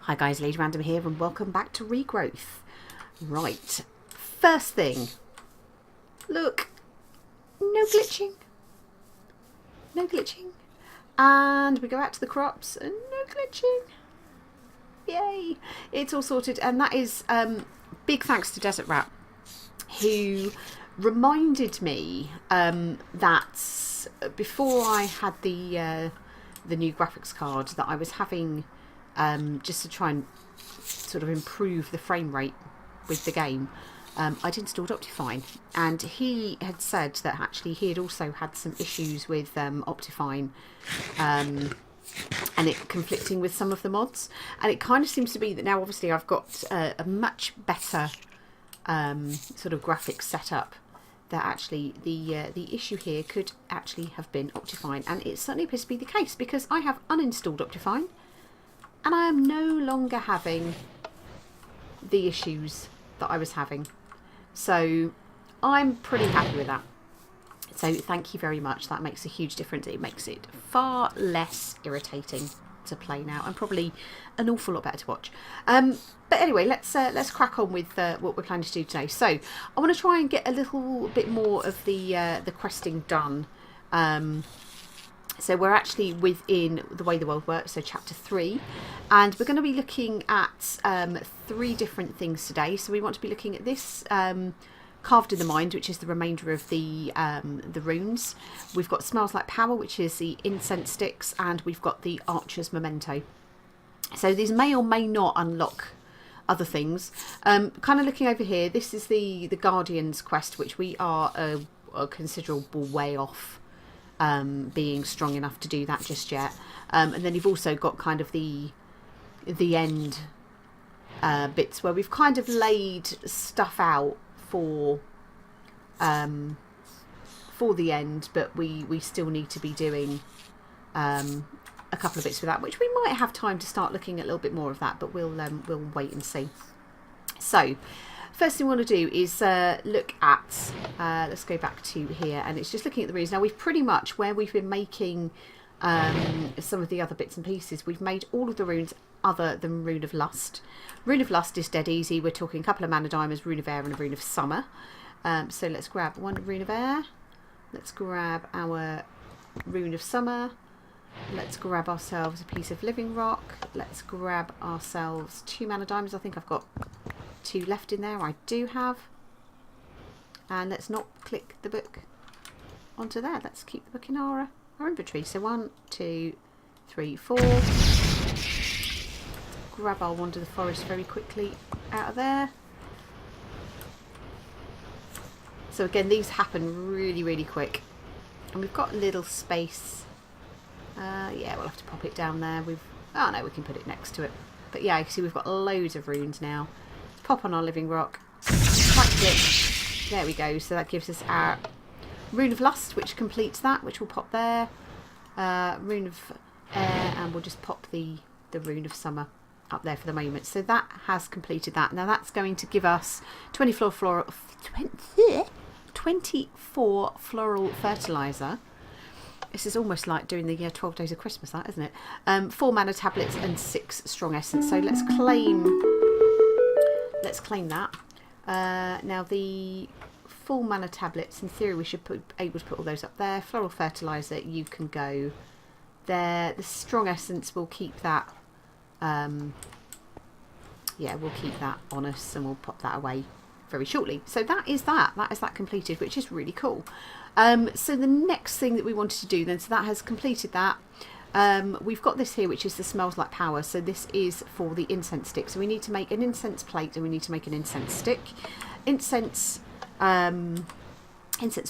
Hi guys, Lady Random here and welcome back to Regrowth. Right, first thing, look, no glitching, and we go out to the crops and no glitching, yay, it's all sorted. And that is big thanks to Desert Rat, who reminded me that before I had the new graphics card that I was having just to try and sort of improve the frame rate with the game, I'd installed Optifine, and he had said that actually he had also had some issues with Optifine and it conflicting with some of the mods, and it kind of seems to be that now obviously I've got a much better sort of graphics setup, that actually the issue here could actually have been Optifine, and it certainly appears to be the case because I have uninstalled Optifine and I am no longer having the issues that I was having. So I'm pretty happy with that. So thank you very much. That makes a huge difference. It makes it far less irritating to play now, and probably an awful lot better to watch. But anyway, let's crack on with what we're planning to do today. So I want to try and get a little bit more of the questing done. So we're actually within The Way the World Works, so chapter 3, and we're going to be looking at 3 different things today. So we want to be looking at this Carved in the Mind, which is the remainder of the runes. We've got Smells Like Power, which is the incense sticks, and we've got the Archer's Memento. So these may or may not unlock other things. Kind of looking over here, this is the Guardian's quest, which we are a considerable way off being strong enough to do that just yet. And then you've also got kind of the end bits where we've kind of laid stuff out for the end, but we still need to be doing a couple of bits for that, which we might have time to start looking at a little bit more of that, but we'll wait and see. So first thing we want to do is look at, let's go back to here, and it's just looking at the runes. Now we've pretty much, where we've been making some of the other bits and pieces, we've made all of the runes other than Rune of Lust. Rune of Lust is dead easy. We're talking a couple of mana diamonds, Rune of Air and a Rune of Summer. So let's grab one Rune of Air. Let's grab our Rune of Summer. Let's grab ourselves a piece of Living Rock. Let's grab ourselves 2 mana diamonds. I think I've got 2 left in there. I do have. And let's not click the book onto there. Let's keep the book in our inventory. So 1, 2, 3, 4. Grab our Wander the Forest very quickly out of there. So again, these happen really quick, and we've got a little space. Yeah, we'll have to pop it down there. Oh no, we can put it next to it. But yeah, you see we've got loads of runes now. Let's pop on our Living Rock. It. There we go. So that gives us our Rune of Lust, which completes that, which will pop there. Rune of Air, and we'll just pop the Rune of Summer up there for the moment. So that has completed that. Now that's going to give us 24 floral fertilizer. This is almost like doing the 12 days of Christmas, that, isn't it? 4 mana tablets and 6 strong essence. So let's claim that. Now the 4 mana tablets, in theory we should be able to put all those up there. Floral fertilizer, you can go there. The strong essence, we'll keep that. Yeah, we'll keep that on us, and we'll pop that away very shortly. So that is that completed, which is really cool. So the next thing that we wanted to do then, so that has completed that. We've got this here, which is the Smells Like Power. So this is for the incense stick. So we need to make an incense plate and we need to make an incense stick. Incense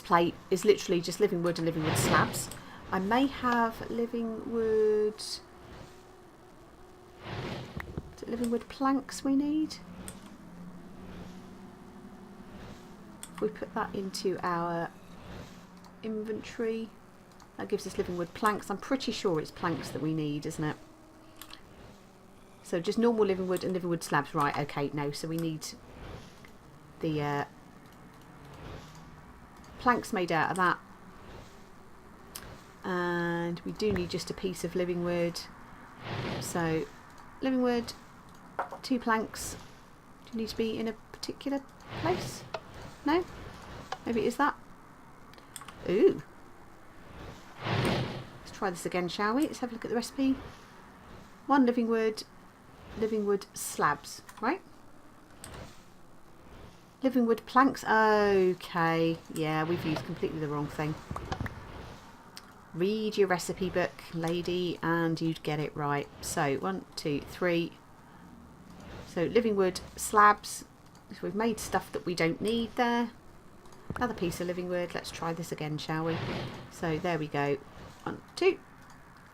plate is literally just living wood and living wood slabs. I may have living wood. Is it living wood planks we need? If we put that into our inventory, that gives us living wood planks. I'm pretty sure it's planks that we need, isn't it? So just normal living wood and living wood slabs, right? Okay, no, so we need the planks made out of that, and we do need just a piece of living wood. So living wood, 2 planks. Do you need to be in a particular place? No? Maybe it is that. Ooh. Let's try this again, shall we? Let's have a look at the recipe. 1 living wood slabs, right? Living wood planks. Okay. Yeah, we've used completely the wrong thing. Read your recipe book, lady, and you'd get it right. So 1, 2, 3. So living wood slabs. So we've made stuff that we don't need there. Another piece of living wood. Let's try this again, shall we? So there we go. 1, 2.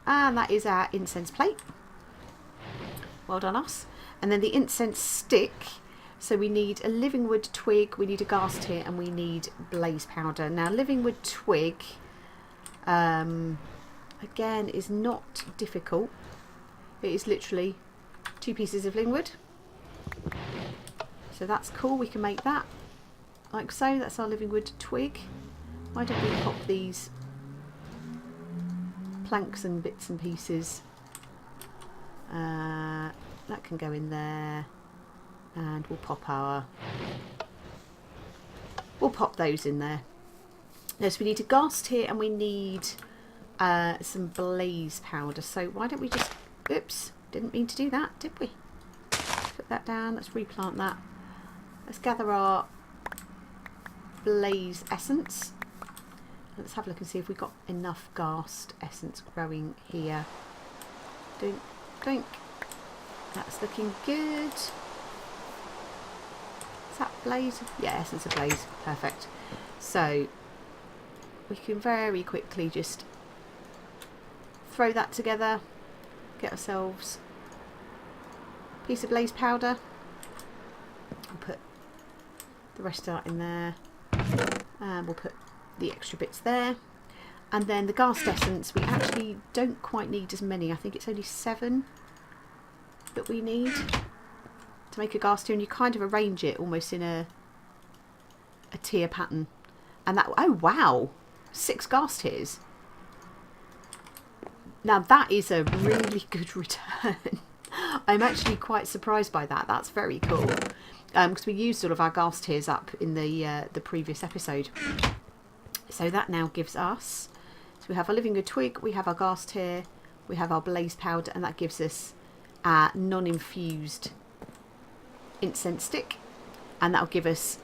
And that is our incense plate. Well done us. And then the incense stick. So we need a living wood twig, we need a ghast tear, and we need blaze powder. Now living wood twig, again, is not difficult. It is literally 2 pieces of living wood. So that's cool, we can make that. Like so, that's our living wood twig. Why don't we pop these planks and bits and pieces? That can go in there. And we'll pop those in there. Yes, we need a ghast here and we need some blaze powder. So why don't we just, oops, didn't mean to do that, did we? Put that down, let's replant that. Let's gather our blaze essence. Let's have a look and see if we've got enough ghast essence growing here. Dink, dink. That's looking good. That blaze? Yeah, essence of blaze. Perfect. So we can very quickly just throw that together, get ourselves a piece of blaze powder, and put the rest out in there, and we'll put the extra bits there. And then the ghast essence, we actually don't quite need as many. I think it's only 7 that we need to make a ghast tear, and you kind of arrange it almost in a tier pattern. And that, oh wow, 6 ghast tears. Now that is a really good return. I'm actually quite surprised by that. That's very cool. Because we used all of our ghast tears up in the previous episode. So that now gives us, so we have our living wood twig, we have our ghast tear, we have our blaze powder, and that gives us our non-infused incense stick, and that'll give us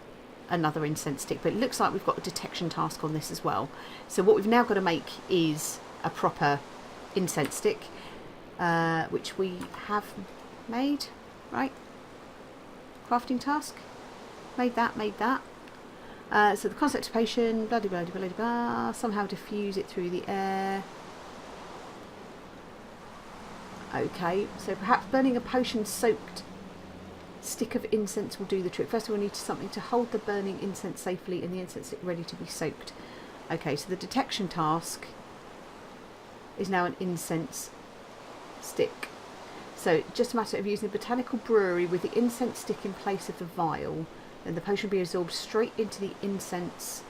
another incense stick. But it looks like we've got a detection task on this as well. So what we've now got to make is a proper incense stick, which we have made, right? Crafting task, made that. So the concept of potion, blah, blah, blah, blah, blah, somehow diffuse it through the air. Okay, so perhaps burning a potion soaked stick of incense will do the trick. First of all, we need something to hold the burning incense safely and the incense stick ready to be soaked. Okay, so the detection task is now an incense stick. So just a matter of using a botanical brewery with the incense stick in place of the vial, and the potion will be absorbed straight into the incense,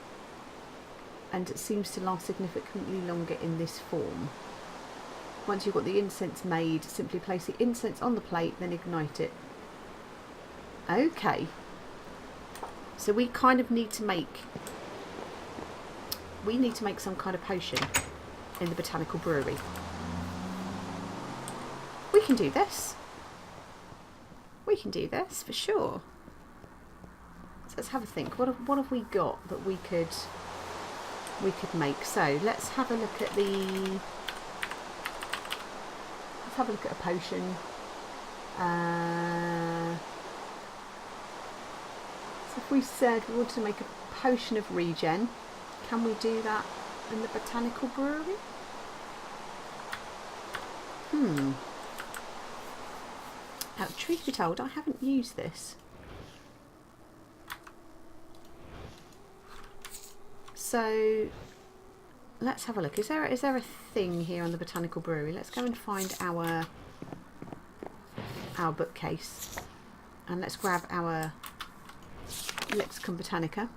and it seems to last significantly longer in this form. Once you've got the incense made, simply place the incense on the plate, then ignite it. Okay, so we kind of need to make some kind of potion in the botanical brewery. We can do this. We can do this for sure. So let's have a think. What have we got that we could make? So let's have a look at a potion. So if we said we wanted to make a potion of regen, can we do that in the botanical brewery? Now, truth be told, I haven't used this. So let's have a look. Is there a thing here on the botanical brewery? Let's go and find our bookcase, and let's grab our Lexicon Botanica.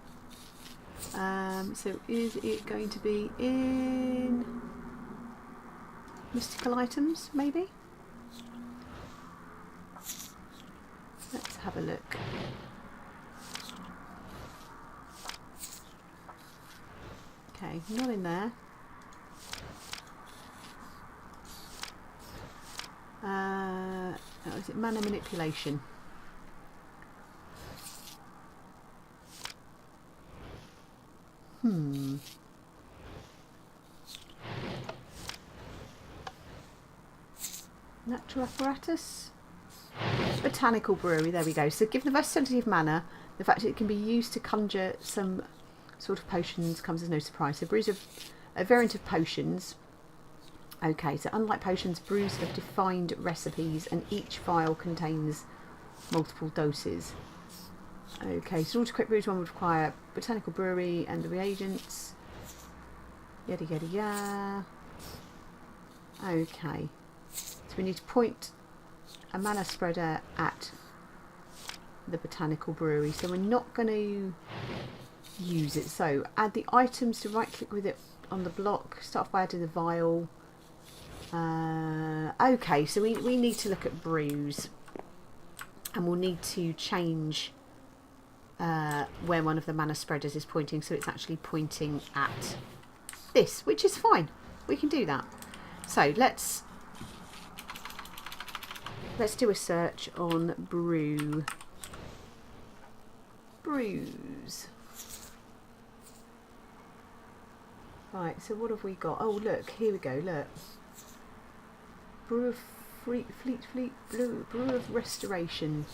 So is it going to be in mystical items, maybe? have a look. Okay, not in there. Is it mana manipulation? Natural apparatus? Botanical brewery, there we go. So given the versatility of mana, the fact that it can be used to conjure some sort of potions comes as no surprise. So brews of a variant of potions. Okay, so unlike potions, brews have defined recipes and each vial contains multiple doses. Okay, so to equip brews one would require botanical brewery and the reagents. Yada yada yada. Okay. So we need to point a mana spreader at the botanical brewery. So we're not going to use it. So add the items to right click with it on the block. Start off by adding the vial. Okay, so we need to look at brews. And we'll need to change where one of the mana spreaders is pointing. So it's actually pointing at this, which is fine. We can do that. So let's do a search on brews. Right, so what have we got? Oh look, here we go, look. Brew of brew of restoration.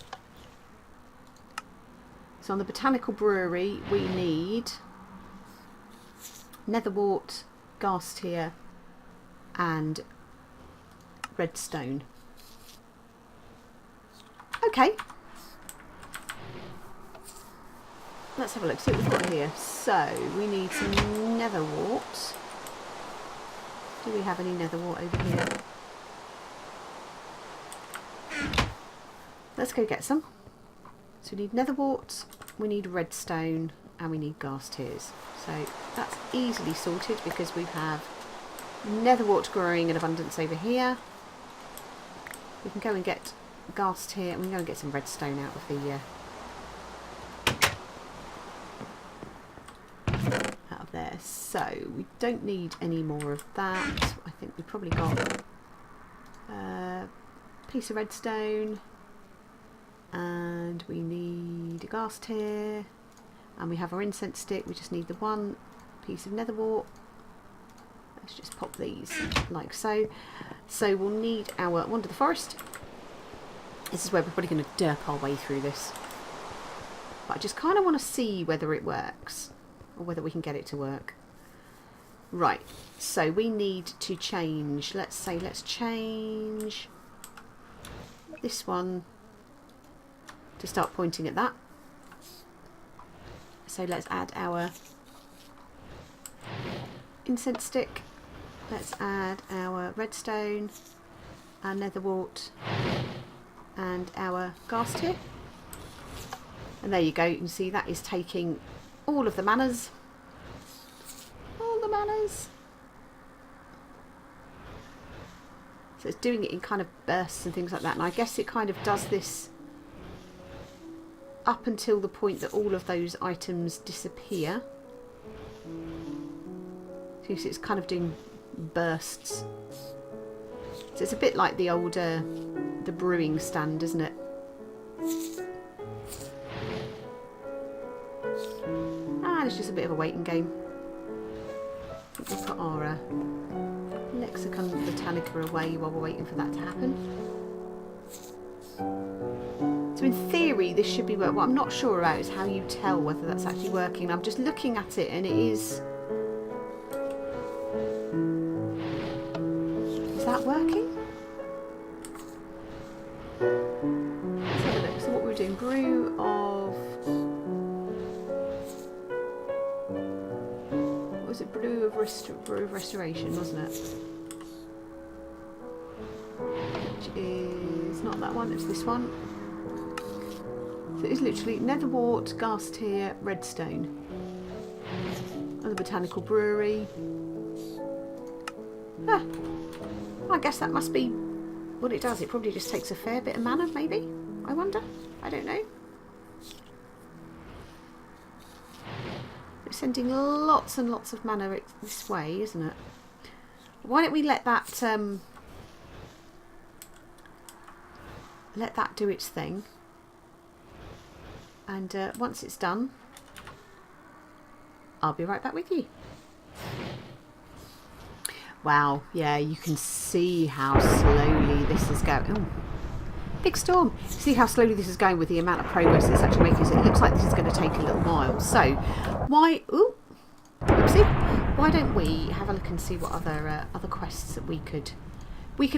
So on the botanical brewery we need netherwort, ghast tear and redstone. Okay, let's have a look, see what we've got here. So we need some netherwort. Do we have any netherwort over here? Let's go get some. So we need netherwort, we need redstone and we need ghast tears. So that's easily sorted because we have netherwort growing in abundance over here. We can go and get ghast tear and we can go and get some redstone out of the there. So we don't need any more of that. I think we probably got a piece of redstone and we need a ghast tear and we have our incense stick. We just need the one piece of netherwort. Let's just pop these like so. So we'll need our wander the forest. This is where we're probably going to derp our way through this. But I just kind of want to see whether it works. Or whether we can get it to work. Right, so we need to change. Let's change this one to start pointing at that. So let's add our incense stick. Let's add our redstone, our netherwort, and our ghast tear. And there you go, you can see that is taking all of the manas. All the manas. So it's doing it in kind of bursts and things like that. And I guess it kind of does this up until the point that all of those items disappear. So you see it's kind of doing bursts. So it's a bit like the older, the brewing stand, isn't it? It's just a bit of a waiting game. We'll put our Lexicon Botanica away while we're waiting for that to happen. So in theory this should be working. What I'm not sure about is how you tell whether that's actually working. I'm just looking at it and it is... Is that working? Let's have a look. So what we're doing, brew of... Was it brew of restoration, wasn't it? Which is not that one, it's this one. So it's literally netherwort, ghast tear, redstone. And the botanical brewery. I guess that must be what it does. It probably just takes a fair bit of mana, maybe, I wonder? I don't know. It's sending lots and lots of mana this way, isn't it? Why don't we let that do its thing, and once it's done, I'll be right back with you. Wow, yeah, you can see how slowly this is going. Ooh, big storm. See how slowly this is going with the amount of progress it's actually making. So it looks like this is going to take a little while. So why? Ooh, oopsie. Why don't we have a look and see what other quests that we could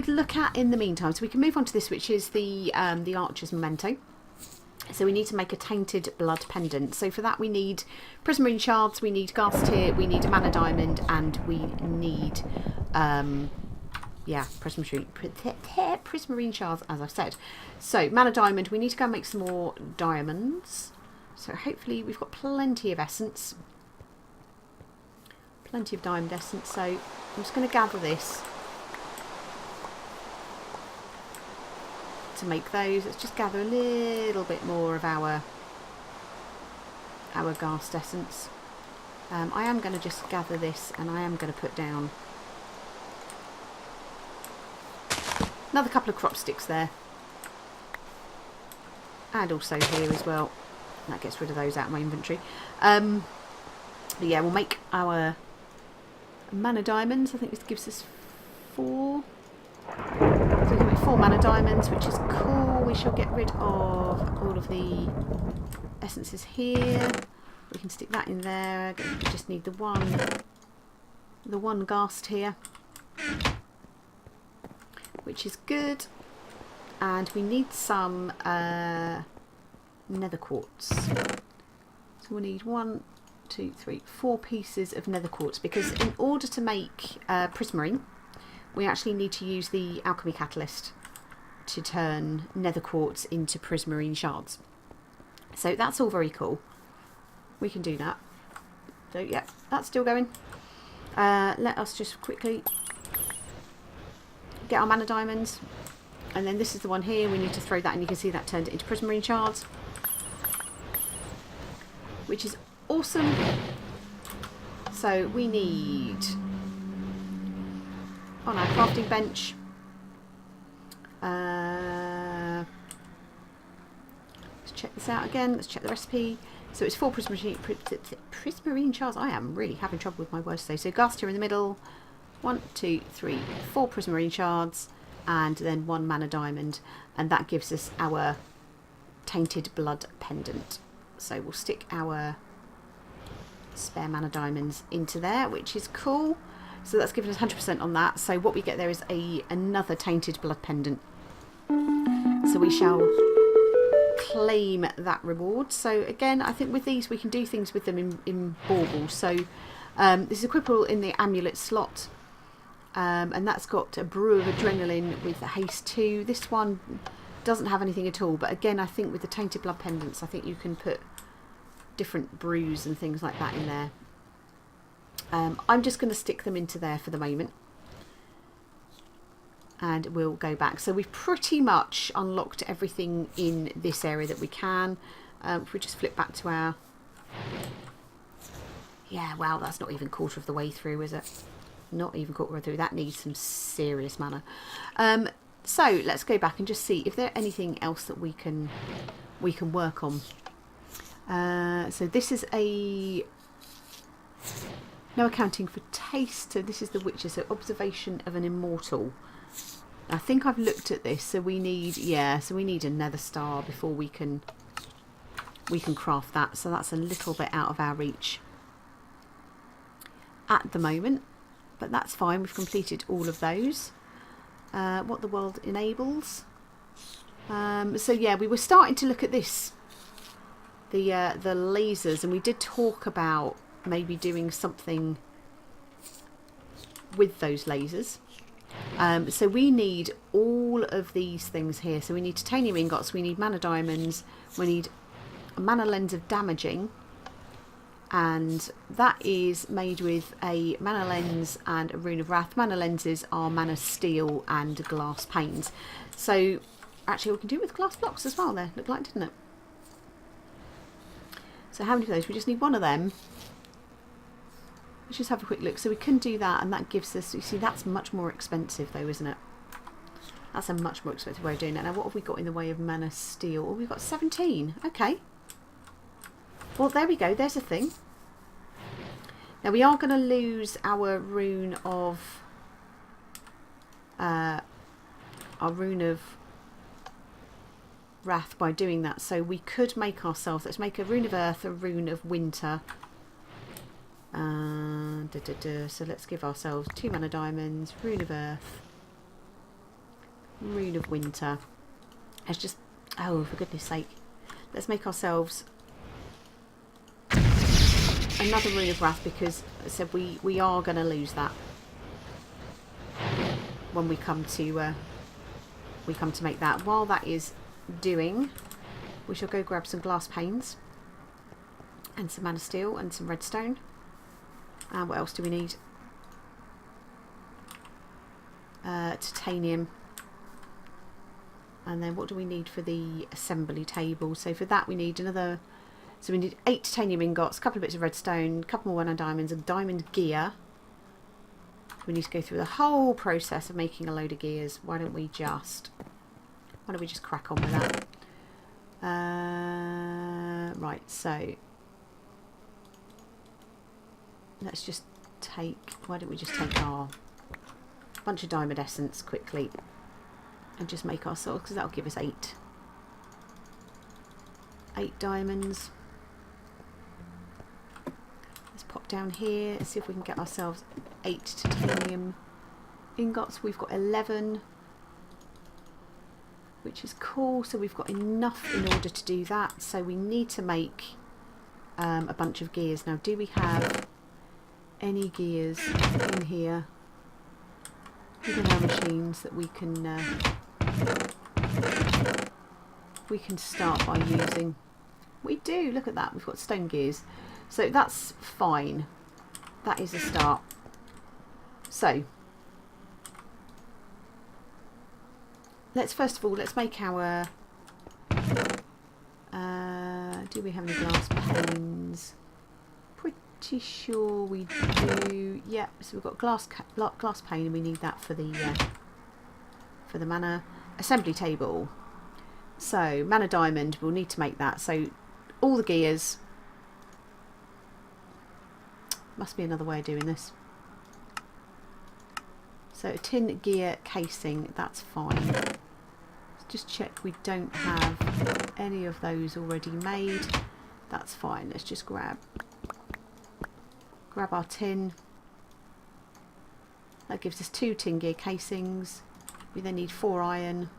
look at in the meantime? So we can move on to this, which is the Archer's Memento. So we need to make a tainted blood pendant. So for that we need prismarine shards, we need ghast tear, we need a mana diamond, and we need prismarine shards, as I've said. So mana diamond, we need to go and make some more diamonds. So hopefully we've got plenty of essence. Plenty of diamond essence. So I'm just going to gather this to make those. Let's just gather a little bit more of our ghast essence. I am going to just gather this, and I am going to put down another couple of crop sticks there, and also here as well. That gets rid of those out of my inventory. But yeah, we'll make our mana diamonds. I think this gives us 4. So we can make 4 mana diamonds, which is cool. We shall get rid of all of the essences here. We can stick that in there. We just need the one ghast here, which is good. And we need some nether quartz. So we'll need 1, 2, 3, 4 pieces of nether quartz, because in order to make prismarine, we actually need to use the alchemy catalyst to turn nether quartz into prismarine shards. So that's all very cool. We can do that. So yeah, that's still going. Let us just quickly get our mana diamonds. And then this is the one here. We need to throw that, and you can see that turned it into prismarine shards, which is awesome. So we need, on our crafting bench, let's check this out again. Let's check the recipe. So it's 4 prismarine shards. I am really having trouble with my words today. So ghast here in the middle. 1, 2, 3, 4 prismarine shards, and then 1 mana diamond, and that gives us our tainted blood pendant. So we'll stick our spare mana diamonds into there, which is cool. So that's given us 100% on that. So what we get there is another tainted blood pendant. So we shall claim that reward. So again, I think with these we can do things with them in baubles. So this is equipable in the amulet slot, and that's got a brew of adrenaline with haste 2. This one doesn't have anything at all, but again, I think with the tainted blood pendants, I think you can put different brews and things like that in there. I'm just going to stick them into there for the moment, and we'll go back. So we've pretty much unlocked everything in this area that we can. If we just flip back to our, yeah, wow, that's not even quarter of the way through, is it? Not even quarter of the way through. That needs some serious mana. So let's go back and just see if there's anything else that we can work on. So this is no accounting for taste. So this is the witches. So observation of an immortal. I think I've looked at this. So we need, yeah, so we need a nether star before we can craft that. So that's a little bit out of our reach at the moment, but that's fine. We've completed all of those. What the world enables. So yeah, we were starting to look at this, the lasers, and we did talk about maybe doing something with those lasers. So we need all of these things here. So we need titanium ingots, we need mana diamonds, we need a mana lens of damaging, and that is made with a mana lens and a rune of wrath. Mana lenses are mana steel and glass panes. So Actually, we can do it with glass blocks as well there. Looked like, didn't it? So how many of those? We just need one of them. Let's just have a quick look. So we can do that, and that gives us, you see, that's much more expensive though, isn't it? That's a much more expensive way of doing it. Now what have we got in the way of mana steel? Oh, we've got 17. Okay. Well, there we go. There's a thing. Now we are going to lose our rune of wrath by doing that. So we could make ourselves, let's make a rune of earth, a rune of winter. So let's give ourselves 2 mana diamonds, rune of earth, rune of winter. Let's just, oh, for goodness sake, let's make ourselves another rune of wrath, because I said we are going to lose that when we come to make that. While that is doing, we shall go grab some glass panes and some mana steel and some redstone. And what else do we need? Titanium. And then what do we need for the assembly table? So for that we need another, so we need 8 titanium ingots, a couple of bits of redstone, a couple more 1 diamonds, and diamond gear. We need to go through the whole process of making a load of gears. Why don't we just crack on with that? Right, so let's just take, why don't we just take our bunch of diamond essence quickly and just make ourselves, because that'll give us 8 diamonds. Let's pop down here and see if we can get ourselves 8 titanium ingots. We've got 11, which is cool, so we've got enough in order to do that. So we need to make a bunch of gears. Now, do we have any gears in here within our machines that we can start by using? We do, look at that, we've got stone gears, so that's fine. That is a start. So let's first of all, let's make our do we have any glass panes? Pretty sure we do. Yep, so we've got glass pane, and we need that for the mana assembly table. So mana diamond, we'll need to make that. So all the gears, must be another way of doing this. So a tin gear casing, that's fine. Let's just check we don't have any of those already made. That's fine. Let's just grab our tin. That gives us 2 tin gear casings. We then need 4 iron.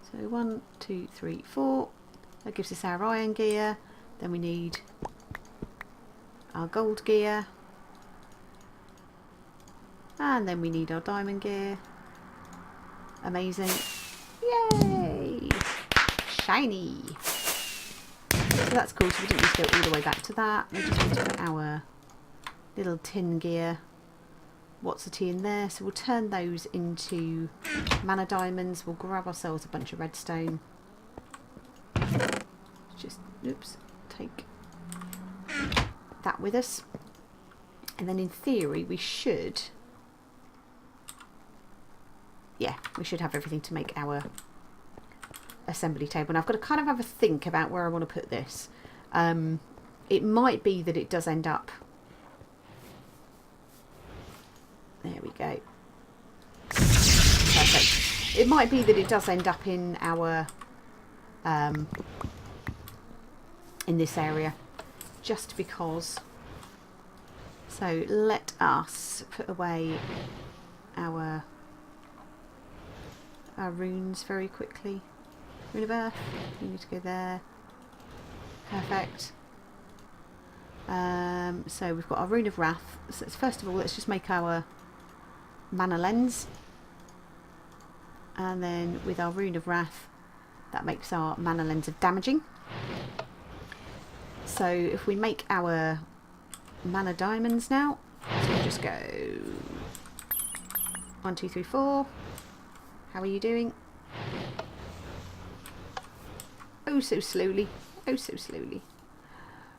So 1, 2, 3, 4. That gives us our iron gear. Then we need our gold gear. And then we need our diamond gear. Amazing. Yay! Shiny! So that's cool, so we didn't need to go all the way back to that. We just need to put our little tin gear. What's the tea in there? So we'll turn those into mana diamonds. We'll grab ourselves a bunch of redstone. Just, oops, take that with us. And then in theory we should, yeah, we should have everything to make our assembly table. Now I've got to kind of have a think about where I want to put this. It might be that it does end up, there we go, perfect. It might be that it does end up in our in this area, just because. So let us put away our runes very quickly. Rune of earth, you need to go there. Perfect. So we've got our rune of wrath. So first of all, let's just make our mana lens, and then with our rune of wrath, that makes our mana lens of damaging. So if we make our mana diamonds now, so we'll just go 1, 2, 3, 4. How are you doing? Oh, so slowly. Oh, so slowly.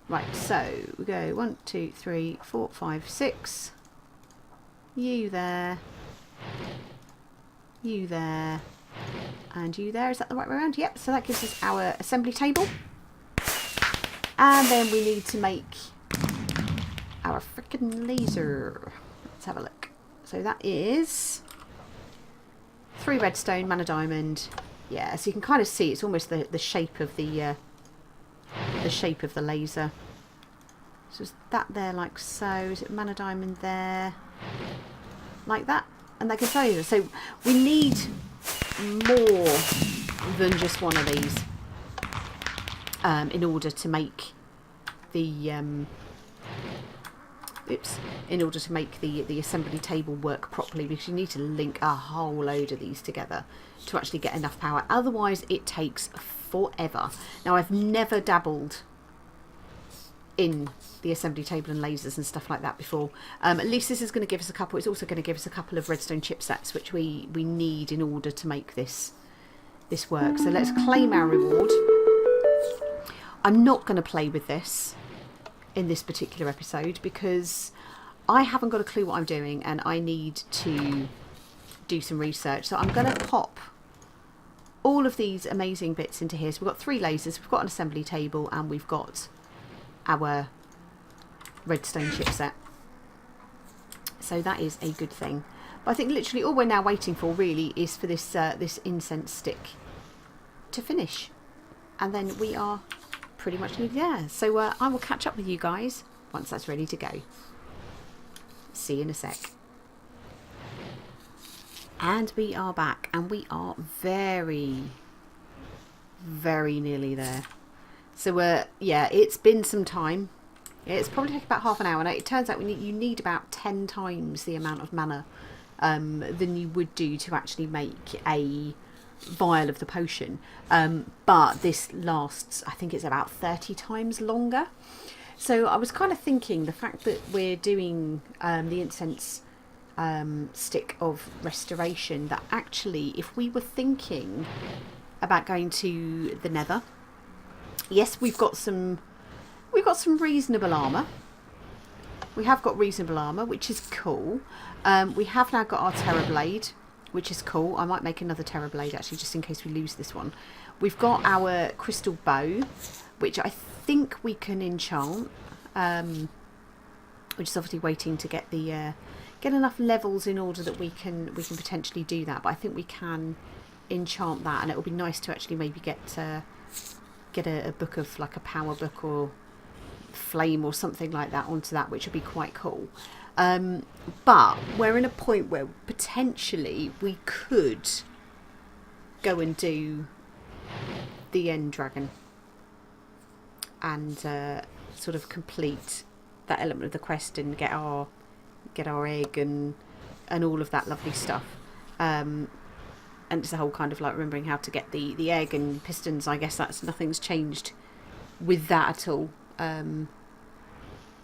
Right, so we go 1, 2, 3, 4, 5, 6. You there. You there. And you there. Is that the right way around? Yep. So that gives us our assembly table. And then we need to make our frickin' laser. Let's have a look. So that is 3 redstone, mana diamond. Yeah, so you can kind of see it's almost the shape of the shape of the laser. So is that there like so? Is it mana diamond there? Like that? And that can tell you. So we need more than just one of these in order to make the in order to make the assembly table work properly, because you need to link a whole load of these together to actually get enough power. Otherwise it takes forever. Now I've never dabbled in the assembly table and lasers and stuff like that before. At least this is going to give us a couple. It's also going to give us a couple of redstone chipsets which we need in order to make this work. So let's claim our reward. I'm not going to play with this in this particular episode because I haven't got a clue what I'm doing and I need to do some research. So I'm going to pop all of these amazing bits into here. So we've got 3 lasers, we've got an assembly table, and we've got our redstone chipset. So that is a good thing. But I think literally all we're now waiting for really is for this this incense stick to finish, and then we are pretty much nearly there. So I will catch up with you guys once that's ready to go. See you in a sec. And we are back, and we are very, very nearly there. So yeah, it's been some time. It's probably taken about half an hour. Now it turns out you need about 10 times the amount of mana than you would do to actually make a vial of the potion, but this lasts, I think it's about 30 times longer. So I was kind of thinking the fact that we're doing the incense stick of restoration, that actually if we were thinking about going to the nether, yes, we've got some reasonable armor. We have got reasonable armor, which is cool. We have now got our terror blade, which is cool. I might make another terror blade actually, just in case we lose this one. We've got our crystal bow, which I think we can enchant, which is obviously waiting to get the get enough levels in order that we can potentially do that. But I think we can enchant that, and it will be nice to actually maybe get a book of like a power book or flame or something like that onto that, which would be quite cool. But we're in a point where potentially we could go and do the end dragon and sort of complete that element of the quest and get our egg and all of that lovely stuff. And it's the whole kind of like remembering how to get the egg and pistons. I guess nothing's changed with that at all.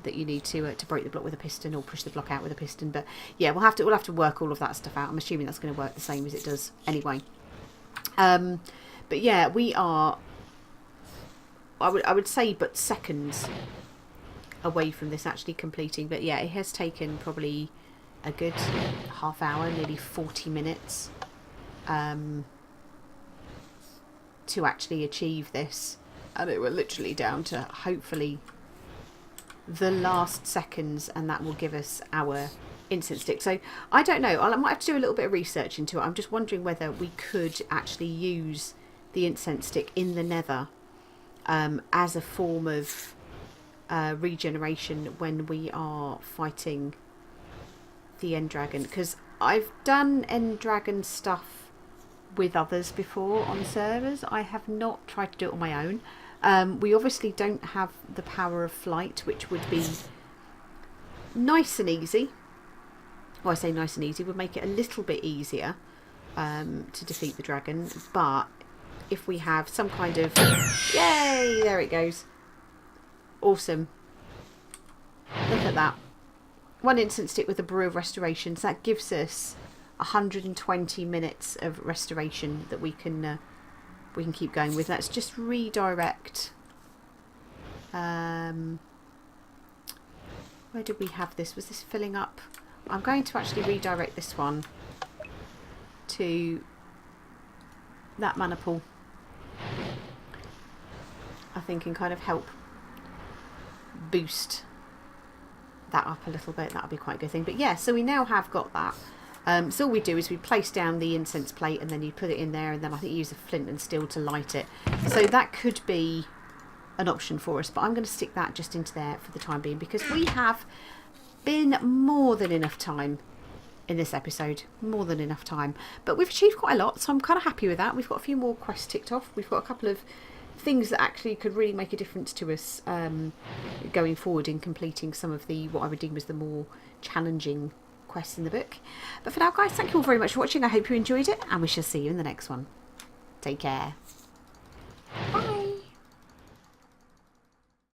That you need to break the block with a piston or push the block out with a piston. But yeah, we'll have to work all of that stuff out. I'm assuming that's going to work the same as it does anyway. But yeah, we are, I would say, but seconds away from this actually completing. But yeah, it has taken probably a good half hour, nearly 40 minutes to actually achieve this, and it were literally down to hopefully the last seconds, and that will give us our incense stick. So I don't know, I might have to do a little bit of research into it. I'm just wondering whether we could actually use the incense stick in the nether as a form of regeneration when we are fighting the end dragon, because I've done end dragon stuff with others before on servers. I have not tried to do it on my own. We obviously don't have the power of flight, which would be nice and easy. Well, I say nice and easy, would make it a little bit easier to defeat the dragon. But if we have some kind of... Yay! There it goes. Awesome. Look at that. One incense stick with a brew of restoration. So that gives us 120 minutes of restoration that we can keep going with. Let's just redirect. Where did we have this? Was this filling up? I'm going to actually redirect this one to that mana pool, I think, and kind of help boost that up a little bit. That'll be quite a good thing. But yeah, so we now have got that. So all we do is we place down the incense plate, and then you put it in there, and then I think you use a flint and steel to light it. So that could be an option for us, but I'm going to stick that just into there for the time being, because we have been more than enough time in this episode, more than enough time. But we've achieved quite a lot, so I'm kind of happy with that. We've got a few more quests ticked off. We've got a couple of things that actually could really make a difference to us going forward in completing some of the, what I would deem as the more challenging quests in the book. But for now, guys, thank you all very much for watching. I hope you enjoyed it, and we shall see you in the next one. Take care.